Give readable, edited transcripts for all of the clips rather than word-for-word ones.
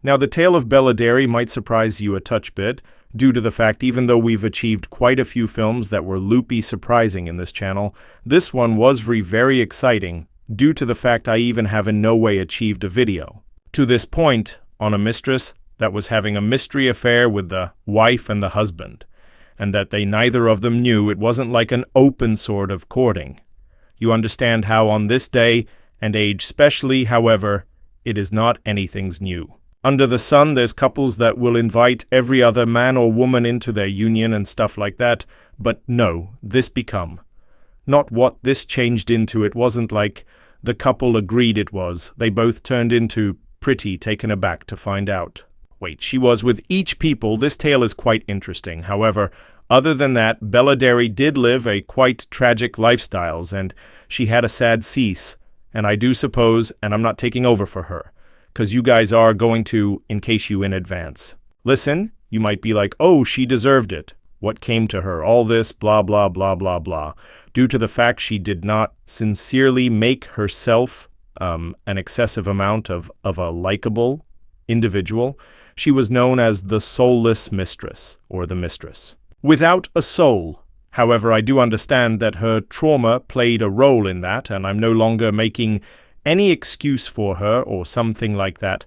Now, the tale of Bella Darvi might surprise you a touch bit, due to the fact even though we've achieved quite a few films that were loopy surprising in this channel, this one was very exciting, due to the fact I even have in no way achieved a video. To this point, on a mistress that was having a mystery affair with the wife and the husband, and that they neither of them knew. It wasn't like an open sort of courting. You understand how on this day and age specially, however, it is not anything's new. Under the sun, there's couples that will invite every other man or woman into their union and stuff like that, but no, this become. Not what this changed into. It wasn't like the couple agreed it was. They both turned into pretty taken aback to find out. Wait, she was with each people. This tale is quite interesting. However, other than that, Bella Darvi did live a quite tragic lifestyles, and she had a sad cease. And I do suppose, and I'm not taking over for her, because you guys are going to encase you in advance. Listen, you might be like, oh, she deserved it. What came to her? All this, blah, blah, blah, blah, blah. Due to the fact she did not sincerely make herself an excessive amount of a likable individual, she was known as the soulless mistress, or the mistress. Without a soul. However, I do understand that her trauma played a role in that, and I'm no longer making any excuse for her or something like that.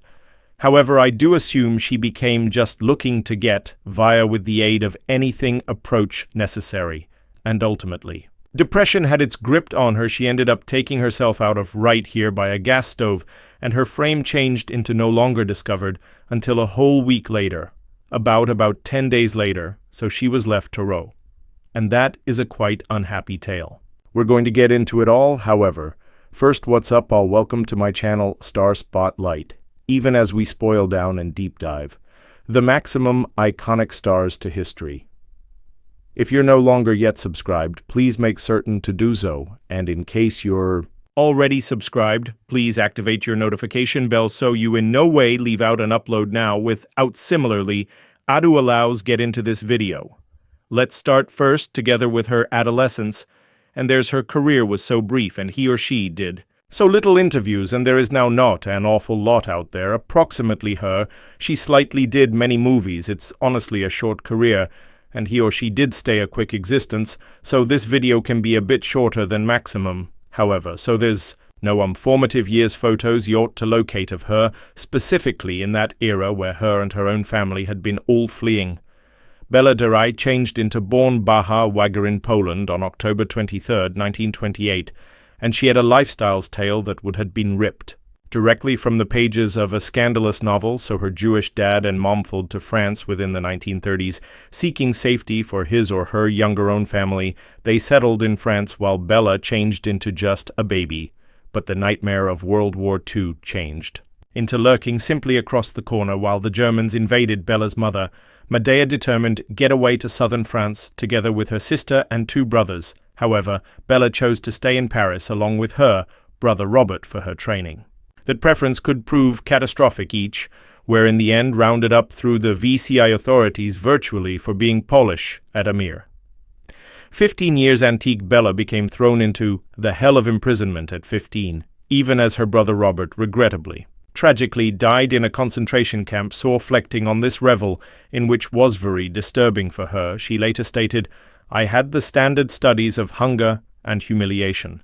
However, I do assume she became just looking to get, via with the aid of anything approach necessary, and ultimately. Depression had its grip on her. She ended up taking herself out of right here by a gas stove, and her frame changed into no longer discovered until a whole week later, about 10 days later, so she was left to row. And that is a quite unhappy tale. We're going to get into it all, however. First, what's up? I'll welcome to my channel Star Spotlight, even as we spoil down and deep dive the maximum iconic stars to history. If you're no longer yet subscribed, please make certain to do so, and in case you're already subscribed, please activate your notification bell so you in no way leave out an upload now without similarly Adu allows get into this video. Let's start first together with her adolescence, and there's her career was so brief and he or she did so little interviews, and there is now not an awful lot out there. Approximately her, she slightly did many movies. It's honestly a short career, and he or she did stay a quick existence, so this video can be a bit shorter than maximum, however, so there's no formative years photos you ought to locate of her, specifically in that era where her and her own family had been all fleeing. Bella Darvi changed into born Baja Wagarin, Poland on October 23, 1928, and she had a lifestyles tale that would have been ripped directly from the pages of a scandalous novel, so her Jewish dad and mom fled to France within the 1930s, seeking safety for his or her younger own family. They settled in France while Bella changed into just a baby, but the nightmare of World War II changed into lurking simply across the corner while the Germans invaded Bella's mother. Medea determined get away to southern France together with her sister and two brothers. However, Bella chose to stay in Paris along with her brother Robert for her training. That preference could prove catastrophic each, where in the end rounded up through the VCI authorities virtually for being Polish at Amir. 15 years antique Bella became thrown into the hell of imprisonment at 15, even as her brother Robert, regrettably, tragically died in a concentration camp, so reflecting on this revel, in which was very disturbing for her, she later stated, I had the standard studies of hunger and humiliation,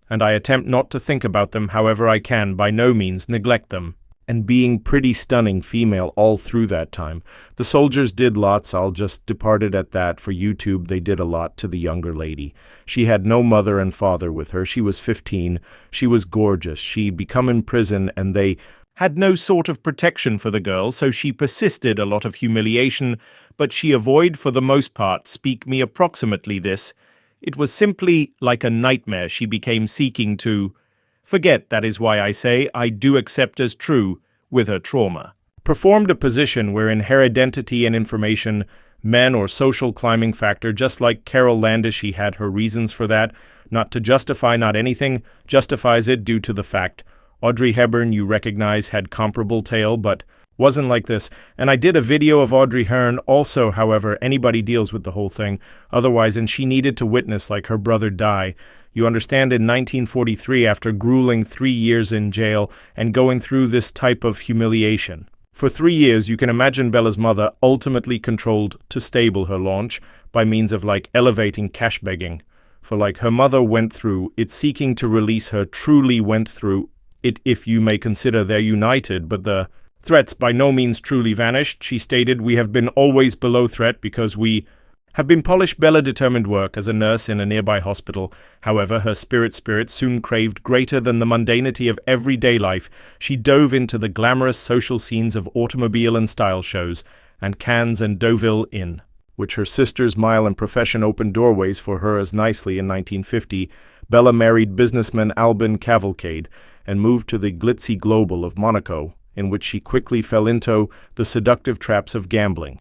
and I attempt not to think about them, however I can by no means neglect them. And being pretty stunning female all through that time. The soldiers did lots, I'll just depart it at that. For YouTube, they did a lot to the younger lady. She had no mother and father with her. She was 15. She was gorgeous. She'd become in prison, and they had no sort of protection for the girl, so she persisted a lot of humiliation, but she avoid for the most part speak me approximately this. It was simply like a nightmare she became seeking to forget. That is why I say I do accept as true with her trauma. Performed a position wherein her identity and information, men or social climbing factor, just like Carol Landis, she had her reasons for that, not to justify not anything, justifies it due to the fact. Audrey Hepburn, you recognize, had comparable tale, but wasn't like this. And I did a video of Audrey Hepburn also, however, anybody deals with the whole thing. Otherwise, and she needed to witness like her brother die. You understand, in 1943, after grueling 3 years in jail and going through this type of humiliation, For 3 years, you can imagine Bella's mother ultimately controlled to stable her launch by means of elevating cash begging. For her mother went through it, seeking to release her truly went through it, if you may consider they're united, but the threats by no means truly vanished. She stated, "We have been always below threat because we have been polished." Bella determined work as a nurse in a nearby hospital. However, her spirit soon craved greater than the mundanity of everyday life. She dove into the glamorous social scenes of automobile and style shows, and Cannes and Deauville Inn, which her sister's mile and profession opened doorways for her as nicely. In 1950, Bella married businessman Albin Cavalcade and moved to the glitzy global of Monaco, in which she quickly fell into the seductive traps of gambling.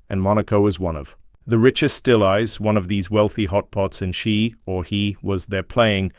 And Monaco is one of the richest still eyes, one of these wealthy hotpots, and she, or he, was there playing.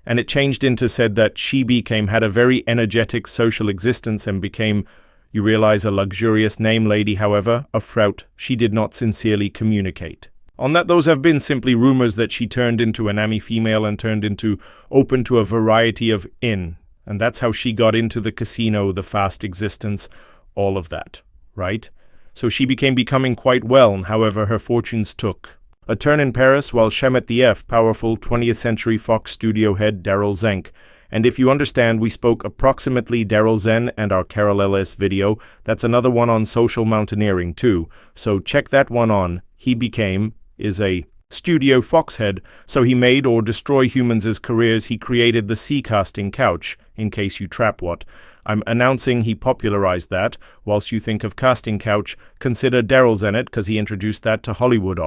And it changed into said that she had a very energetic social existence and became, you realize, a luxurious name lady. However, a fraud she did not sincerely communicate. On that, those have been simply rumors that she turned into an ami female and turned into open to a variety of in. And that's how she got into the casino, the fast existence, all of that, right? So she becoming quite well, and however, her fortunes took a turn in Paris while Shemet the F, powerful 20th Century Fox studio head Daryl Zenk. And if you understand, we spoke approximately Daryl Zen and our Carol LS video. That's another one on social mountaineering too. So check that one on. He is a studio foxhead, so he made or destroy humans' careers. He created the sea casting couch, in case you trap what. I'm announcing he popularized that. Whilst you think of casting couch, consider Daryl Zenit, because he introduced that to Hollywood.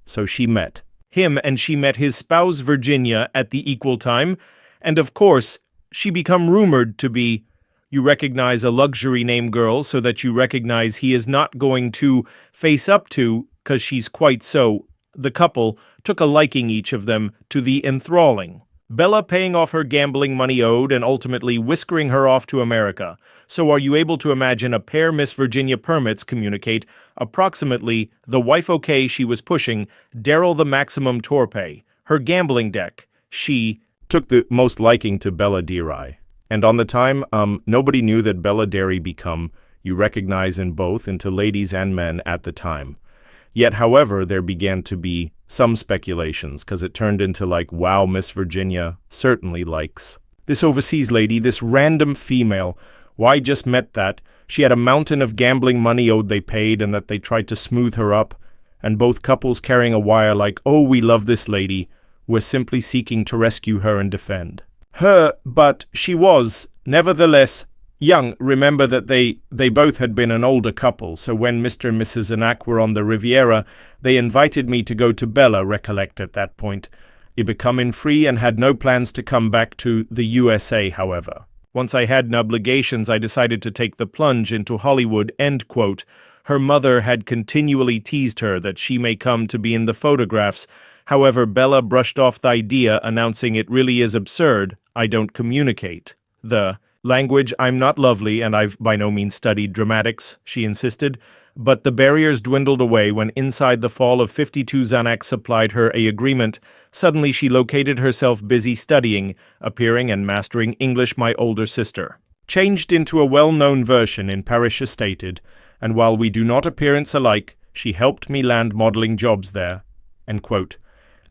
So she met him, and she met his spouse Virginia at the equal time. And of course, she become rumored to be, you recognize, a luxury name girl, so that you recognize he is not going to face up to, because she's quite so. The couple took a liking, each of them, to the enthralling Bella, paying off her gambling money owed and ultimately whiskering her off to America. So are you able to imagine a pair Miss Virginia permits communicate approximately the wife she was pushing, Daryl the maximum torpay, her gambling deck. She took the most liking to Bella Darvi. And on the time, nobody knew that Bella Darvi become, you recognize in both, into ladies and men at the time. Yet, however, there began to be some speculations, because it turned into wow, Miss Virginia certainly likes this overseas lady, this random female. Why, just met that. She had a mountain of gambling money owed they paid, and that they tried to smooth her up. And both couples carrying a wire oh, we love this lady. We're simply seeking to rescue her and defend her. But she was, nevertheless, young. Remember that they both had been an older couple, so when Mr. and Mrs. Anak were on the Riviera, they invited me to go to Bella, recollect at that point. I becoming free and had no plans to come back to the USA, however. Once I had no obligations, I decided to take the plunge into Hollywood, end quote. Her mother had continually teased her that she may come to be in the photographs. However, Bella brushed off the idea, announcing it really is absurd. I don't communicate the language. I'm not lovely, and I've by no means studied dramatics, she insisted. But the barriers dwindled away when inside the fall of 52 Xanax supplied her a agreement. Suddenly she located herself busy studying, appearing and mastering English, my older sister. Changed into a well-known version in Paris stated, and while we do not appearance alike, she helped me land modeling jobs there, end quote.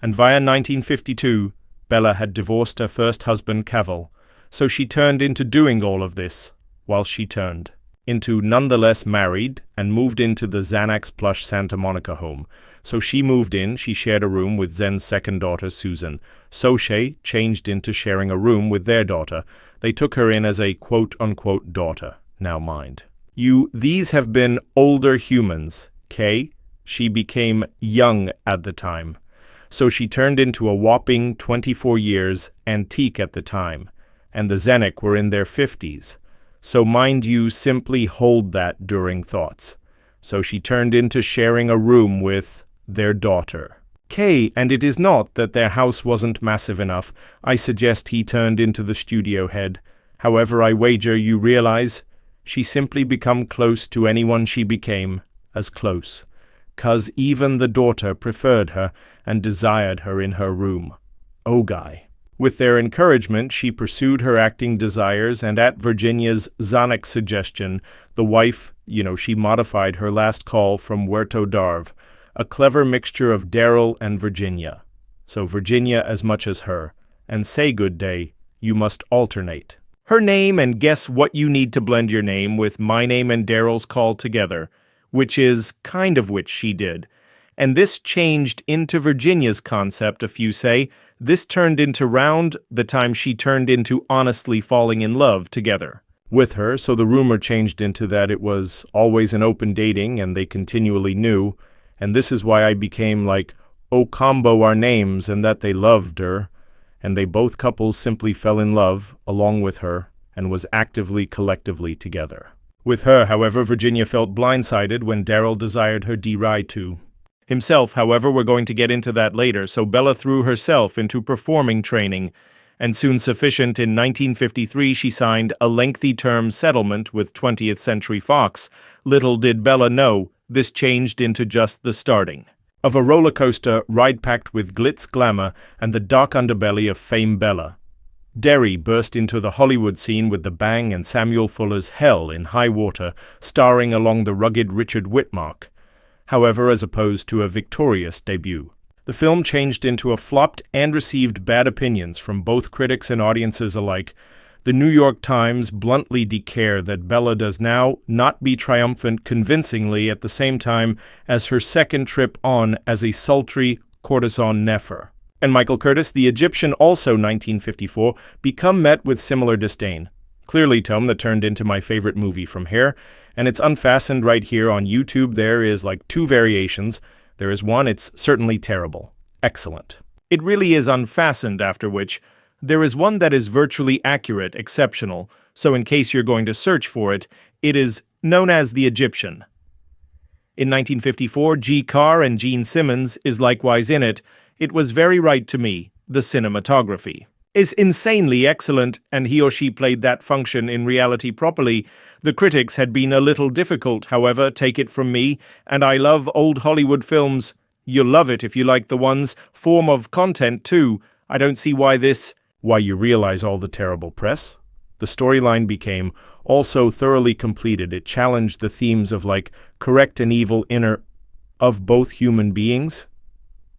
And via 1952, Bella had divorced her first husband, Caval. So she turned into doing all of this, while she turned into nonetheless married and moved into the Xanax plush Santa Monica home. So she moved in, she shared a room with Zen's second daughter, Susan. So she changed into sharing a room with their daughter. They took her in as a quote-unquote daughter. Now mind you, these have been older humans, okay? She became young at the time. So she turned into a whopping 24 years, antique at the time. And the Zenek were in their 50s. So mind you, simply hold that during thoughts. So she turned into sharing a room with their daughter. And it is not that their house wasn't massive enough. I suggest he turned into the studio head. However, I wager you realize she simply become close to anyone she became, as close. 'Cause even the daughter preferred her and desired her in her room. Oh, guy. With their encouragement, she pursued her acting desires, and at Virginia's Zanuck suggestion, the wife, she modified her last call from Bella Darvi, a clever mixture of Daryl and Virginia. So Virginia as much as her. And say good day, you must alternate. Her name, and guess what you need to blend your name with my name and Daryl's call together, which is kind of which she did. And this changed into Virginia's concept, a few say. This turned into round the time she turned into honestly falling in love together with her, so the rumor changed into that it was always an open dating and they continually knew, and this is why I became like, oh combo our names, and that they loved her, and they both couples simply fell in love along with her and was actively collectively together. With her, however, Virginia felt blindsided when Daryl desired her deride to himself. However, we're going to get into that later, so Bella threw herself into performing training, and soon sufficient in 1953 she signed a lengthy-term settlement with 20th Century Fox. Little did Bella know, this changed into just the starting of a roller coaster ride packed with glitz, glamour, and the dark underbelly of fame. Bella Darvi burst into the Hollywood scene with The Bang and Samuel Fuller's Hell in High Water, starring along the rugged Richard Whitmark. However, as opposed to a victorious debut, the film changed into a flopped and received bad opinions from both critics and audiences alike. The New York Times bluntly declared that Bella does now not be triumphant convincingly at the same time as her second trip on as a sultry courtesan Nefer. And Michael Curtis, the Egyptian, also 1954, become met with similar disdain. Clearly, Tom, that turned into my favorite movie from here, and it's unfastened right here on YouTube. There is like 2 variations. There is one, it's certainly terrible. Excellent. It really is unfastened, after which there is one that is virtually accurate, exceptional, so in case you're going to search for it, it is known as The Egyptian. In 1954, G. Carr and Gene Simmons is likewise in it. It was very right to me. The cinematography is insanely excellent, and he or she played that function in reality properly. The critics had been a little difficult, however, take it from me, and I love old Hollywood films. You'll love it if you like the ones. Form of content, too. I don't see why you realize all the terrible press. The storyline became also thoroughly completed. It challenged the themes of like correct and evil inner of both human beings.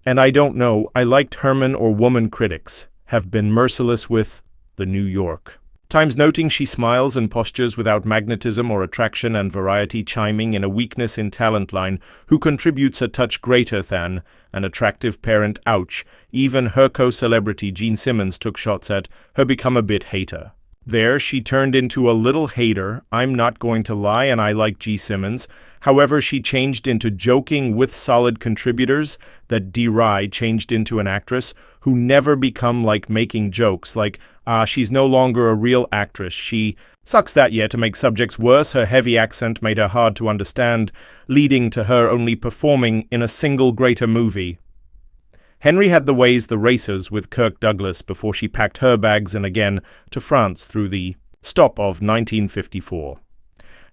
And I don't know, I liked Herman or woman critics have been merciless with the New York Times, noting she smiles and postures without magnetism or attraction and variety, chiming in a weakness in talent line, who contributes a touch greater than an attractive parent. Ouch. Even her co-celebrity Gene Simmons took shots at her, become a bit hater. There, she turned into a little hater, I'm not going to lie, and I like G. Simmons. However, she changed into joking with solid contributors. That deride changed into an actress who never become like making jokes, like, she's no longer a real actress. She sucks that year. To make subjects worse, her heavy accent made her hard to understand, leading to her only performing in a single greater movie. Henry had the ways the racers with Kirk Douglas before she packed her bags and again to France through the stop of 1954.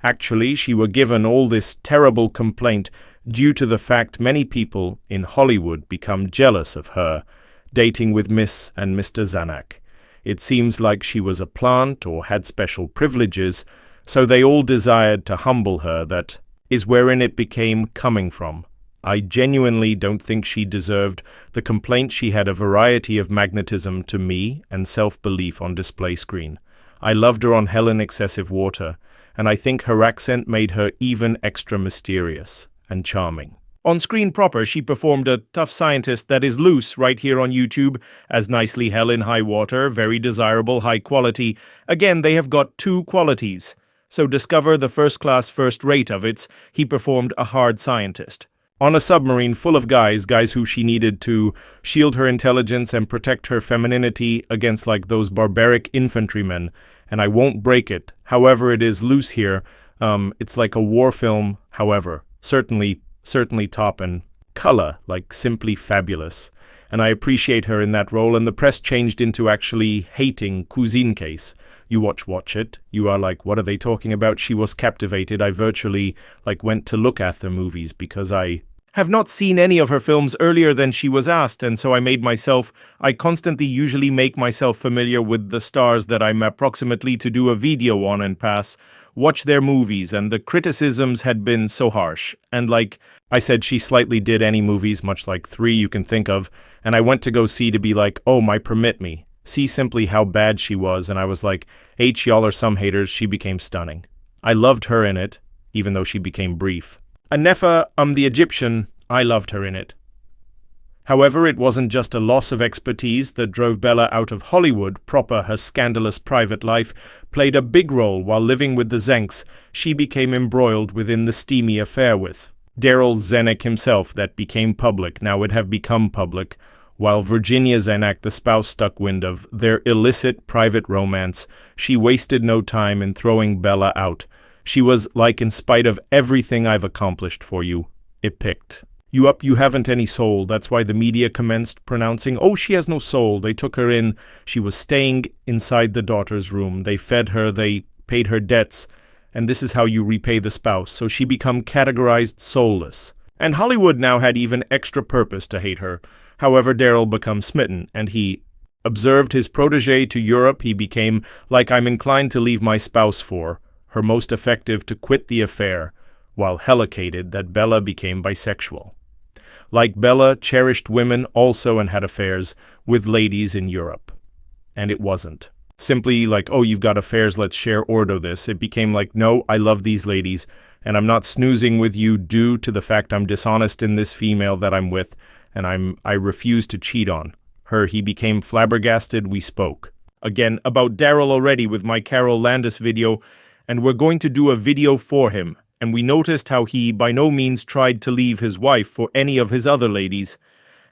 Actually, she were given all this terrible complaint due to the fact many people in Hollywood become jealous of her, dating with Miss and Mr. Zanuck. It seems like she was a plant or had special privileges, so they all desired to humble her. That is wherein it became coming from. I genuinely don't think she deserved the complaint. She had a variety of magnetism to me and self-belief on display screen. I loved her on Hell in Excessive Water, and I think her accent made her even extra mysterious and charming. On screen proper, she performed a tough scientist that is loose right here on YouTube as nicely Hell in High Water, very desirable, high quality. Again, they have got 2 qualities. So discover the first class, first rate of it. He performed a hard scientist on a submarine full of guys who she needed to shield her intelligence and protect her femininity against like those barbaric infantrymen. And I won't break it. However, it is loose here. It's like a war film. However, certainly top and color, like simply fabulous. And I appreciate her in that role. And the press changed into actually hating Cousine Case. You watch it. You are like, what are they talking about? She was captivated. I virtually went to look at the movies because I have not seen any of her films earlier than she was asked, and so I constantly usually make myself familiar with the stars that I'm approximately to do a video on and watch their movies, and the criticisms had been so harsh. And like I said, she slightly did any movies, much like 3 you can think of, and I went to go see to be like, oh, my permit me. See simply how bad she was, and I was like, y'all are some haters, she became stunning. I loved her in it, even though she became brief. Anefa, the Egyptian, I loved her in it. However, it wasn't just a loss of expertise that drove Bella out of Hollywood proper. Her scandalous private life played a big role. While living with the Zenks, she became embroiled within the steamy affair with Daryl Zanuck himself that became public, now would have become public, while Virginia Zanuck, the spouse, stuck wind of their illicit private romance. She wasted no time in throwing Bella out. She was like, in spite of everything I've accomplished for you, it picked. You haven't any soul. That's why the media commenced pronouncing, oh, she has no soul. They took her in. She was staying inside the daughter's room. They fed her. They paid her debts. And this is how you repay the spouse. So she become categorized soulless. And Hollywood now had even extra purpose to hate her. However, Daryl became smitten, and he observed his protege to Europe. He became like, I'm inclined to leave my spouse for her, most effective to quit the affair, while helicated that Bella became bisexual. Like Bella, cherished women also and had affairs with ladies in Europe. And it wasn't simply like, oh, you've got affairs, let's share ordo this. It became like, no, I love these ladies, and I'm not snoozing with you due to the fact I'm dishonest in this female that I'm with, and I refuse to cheat on her. He became flabbergasted. We spoke again about Daryl already with my Carol Landis video, and we're going to do a video for him. And we noticed how he by no means tried to leave his wife for any of his other ladies.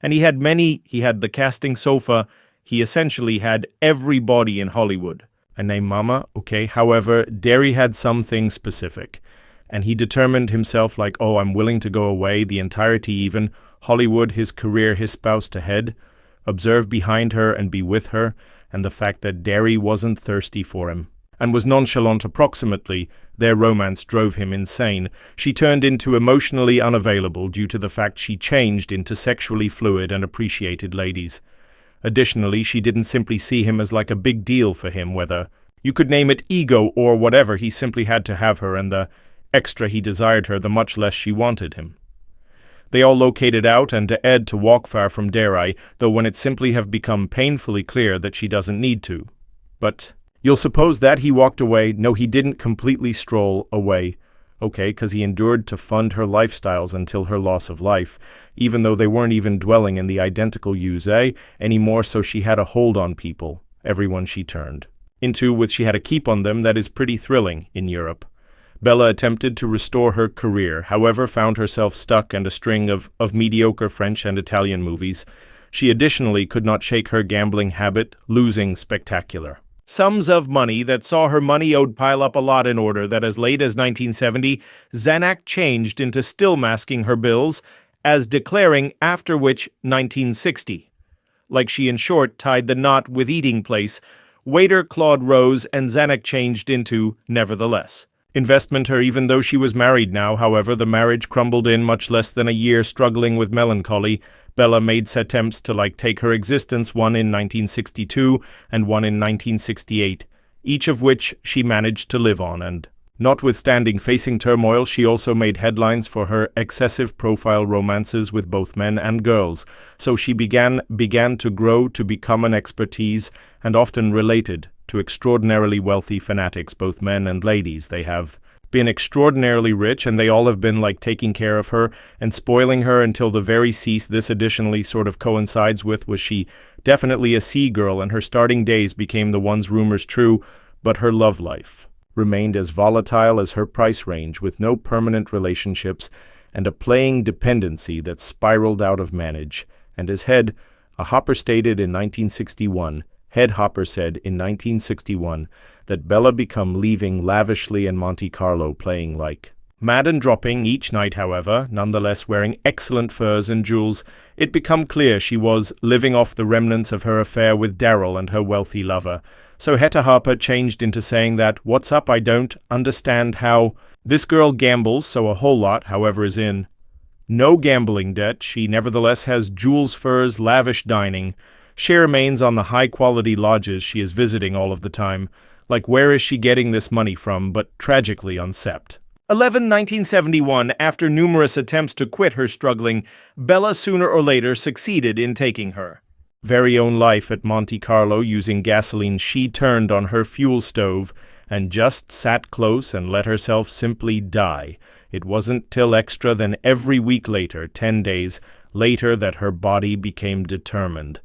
And he had the casting sofa, he essentially had everybody in Hollywood. A name Mama, okay. However, Derry had something specific. And he determined himself like, oh, I'm willing to go away, the entirety even, Hollywood, his career, his spouse to head, observe behind her and be with her, and the fact that Derry wasn't thirsty for him and was nonchalant approximately, their romance drove him insane. She turned into emotionally unavailable due to the fact she changed into sexually fluid and appreciated ladies. Additionally, she didn't simply see him as like a big deal for him, whether you could name it ego or whatever. He simply had to have her, and the extra he desired her, the much less she wanted him. They all located out and to Ed to walk far from Derry, though when it simply have become painfully clear that she doesn't need to. But you'll suppose that he walked away. No, he didn't completely stroll away. Okay, because he endured to fund her lifestyles until her loss of life, even though they weren't even dwelling in the identical USA anymore, so she had a hold on people, everyone she turned into, with she had a keep on them that is pretty thrilling in Europe. Bella attempted to restore her career, however found herself stuck in a string of mediocre French and Italian movies. She additionally could not shake her gambling habit, losing spectacular sums of money that saw her money owed pile up a lot in order that as late as 1970, Zanuck changed into still masking her bills as declaring after which 1960. Like she in short tied the knot with eating place, waiter Claude Rose and Zanuck changed into nevertheless. Investment her even though she was married now, however, the marriage crumbled in much less than a year struggling with melancholy. Bella made attempts to take her existence, one in 1962 and one in 1968, each of which she managed to live on, and notwithstanding facing turmoil, she also made headlines for her excessive profile romances with both men and girls, so she began to grow to become an expertise and often related to extraordinarily wealthy fanatics, both men and ladies. They have been extraordinarily rich, and they all have been taking care of her and spoiling her until the very cease. This additionally sort of coincides with was she definitely a sea girl, and her starting days became the ones rumors true, but her love life remained as volatile as her price range, with no permanent relationships and a playing dependency that spiraled out of manage. And as head, a Hopper stated in 1961, Head Hopper said in 1961 that Bella become leaving lavishly in Monte Carlo playing like mad and dropping each night, however, nonetheless wearing excellent furs and jewels. It become clear she was living off the remnants of her affair with Daryl and her wealthy lover. So Hedda Hopper changed into saying that, what's up, I don't understand how this girl gambles, so a whole lot, however, is in no gambling debt, she nevertheless has jewels, furs, lavish dining. She remains on the high-quality lodges she is visiting all of the time. Like, where is she getting this money from, but tragically unsept. 1971, after numerous attempts to quit her struggling, Bella sooner or later succeeded in taking her very own life at Monte Carlo using gasoline she turned on her fuel stove and just sat close and let herself simply die. It wasn't till extra than every week later, 10 days later, that her body became determined.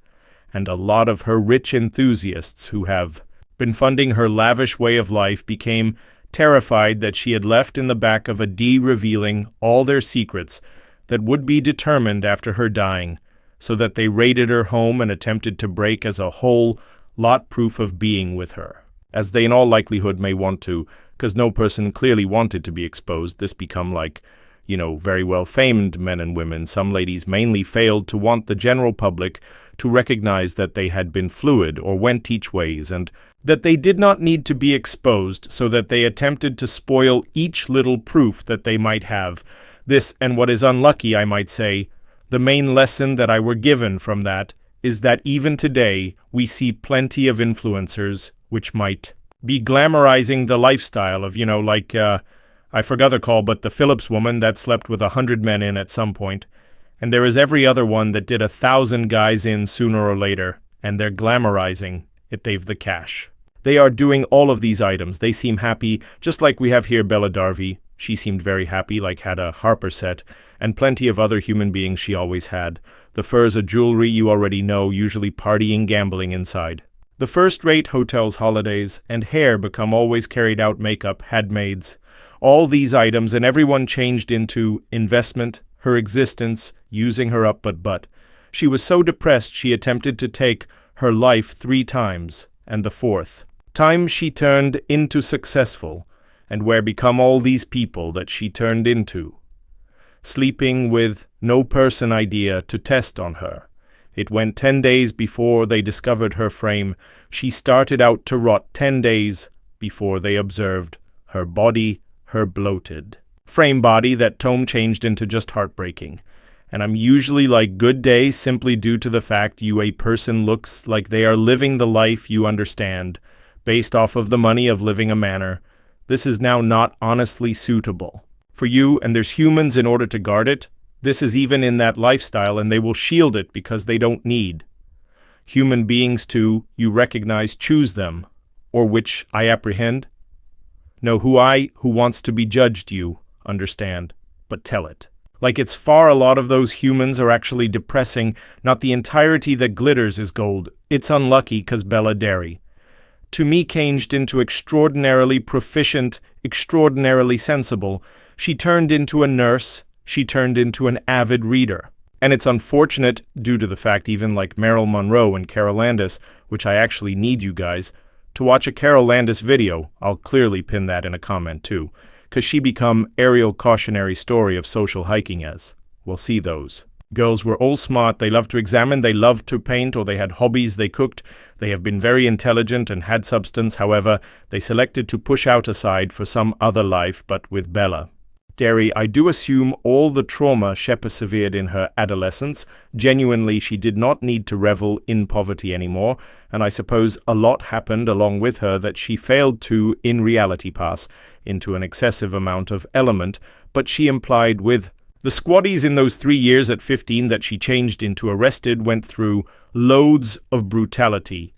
And a lot of her rich enthusiasts who have been funding her lavish way of life became terrified that she had left in the back of a D revealing all their secrets that would be determined after her dying, so that they raided her home and attempted to break as a whole lot proof of being with her. As they in all likelihood may want to, because no person clearly wanted to be exposed. This become like, very well famed men and women. Some ladies mainly failed to want the general public to recognize that they had been fluid or went each ways, and that they did not need to be exposed, so that they attempted to spoil each little proof that they might have. This, and what is unlucky, I might say, the main lesson that I were given from that is that even today we see plenty of influencers which might be glamorizing the lifestyle of, I forgot the call, but the Phillips woman that slept with 100 men in at some point. And there is every other one that did 1,000 guys in sooner or later, and they're glamorizing it. They've the cash. They are doing all of these items. They seem happy, just like we have here Bella Darvi. She seemed very happy, like had a Harper set, and plenty of other human beings she always had. The furs of jewelry you already know, usually partying, gambling inside. The first-rate hotels, holidays, and hair become always carried out makeup, had maids. All these items, and everyone changed into investment, her existence, using her up but. She was so depressed she attempted to take her life 3 times, and the 4th time she turned into successful, and where become all these people that she turned into? Sleeping with no person idea to test on her. It went 10 days before they discovered her frame. She started out to rot 10 days before they observed her body, her bloated frame body that Tome changed into just heartbreaking. And I'm usually like good day simply due to the fact a person looks like they are living the life you understand, based off of the money of living a manner. This is now not honestly suitable for you, and there's humans in order to guard it. This is even in that lifestyle, and they will shield it because they don't need human beings to, you recognize, choose them, or which I apprehend. No, who wants to be judged you, understand, but tell it. Like it's far a lot of those humans are actually depressing, not the entirety that glitters is gold. It's unlucky cause Bella Darvi, to me, changed into extraordinarily proficient, extraordinarily sensible. She turned into a nurse, she turned into an avid reader. And it's unfortunate, due to the fact even like Marilyn Monroe and Carol Landis, which I actually need you guys to watch a Carol Landis video. I'll clearly pin that in a comment too, because she become aerial cautionary story of social hiking as. We'll see those. Girls were all smart, they loved to examine, they loved to paint, or they had hobbies, they cooked. They have been very intelligent and had substance. However, they selected to push out aside for some other life, but with Bella Darvi, I do assume all the trauma she persevered in her adolescence. Genuinely, she did not need to revel in poverty anymore, and I suppose a lot happened along with her that she failed to, in reality, pass into an excessive amount of element, but she implied with the squaddies in those 3 years at 15 that she changed into arrested, went through loads of brutality.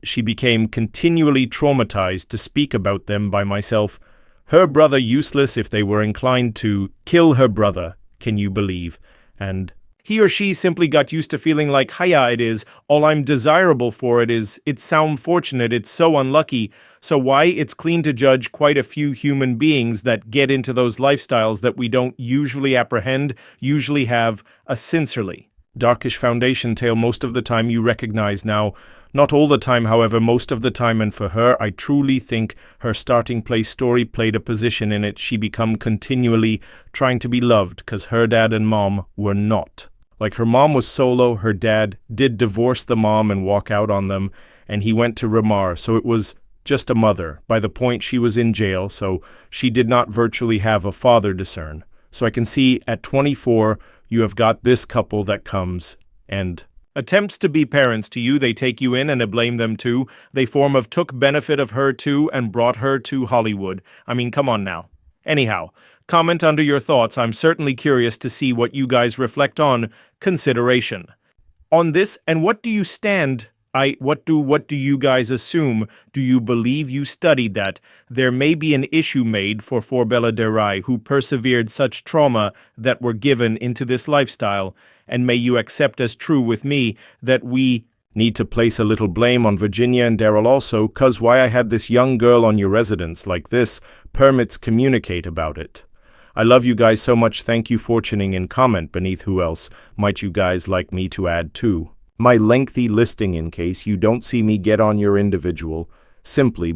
She became continually traumatized to speak about them by myself. Her brother useless if they were inclined to kill her brother, can you believe? And he or she simply got used to feeling like, hiya, it is, all I'm desirable for it is, it's so fortunate, it's so unlucky. So why it's clean to judge quite a few human beings that get into those lifestyles that we don't usually apprehend, usually have a sincerely darkish foundation tale most of the time you recognize now. Not all the time, however, most of the time, and for her, I truly think her starting place story played a position in it. She become continually trying to be loved, because her dad and mom were not. Like her mom was solo, her dad did divorce the mom and walk out on them, and he went to Ramar, so it was just a mother. By the point she was in jail, so she did not virtually have a father discern. So I can see at 24, you have got this couple that comes and attempts to be parents to you. They take you in and blame them too. They form of took benefit of her too and brought her to Hollywood. I mean, come on now. Anyhow, comment under your thoughts. I'm certainly curious to see what you guys reflect on consideration. On this, and what do you stand? What do you guys assume? Do you believe you studied that there may be an issue made for Bella Darvi who persevered such trauma that were given into this lifestyle? And may you accept as true with me that we need to place a little blame on Virginia and Daryl also, 'cause why I had this young girl on your residence like this, permits communicate about it. I love you guys so much. Thank you for tuning in. Comment beneath who else might you guys like me to add to my lengthy listing in case you don't see me get on your individual. Simply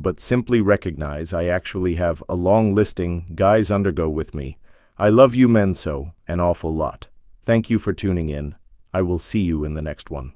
recognize I actually have a long listing. Guys, undergo with me. I love you men so an awful lot. Thank you for tuning in. I will see you in the next one.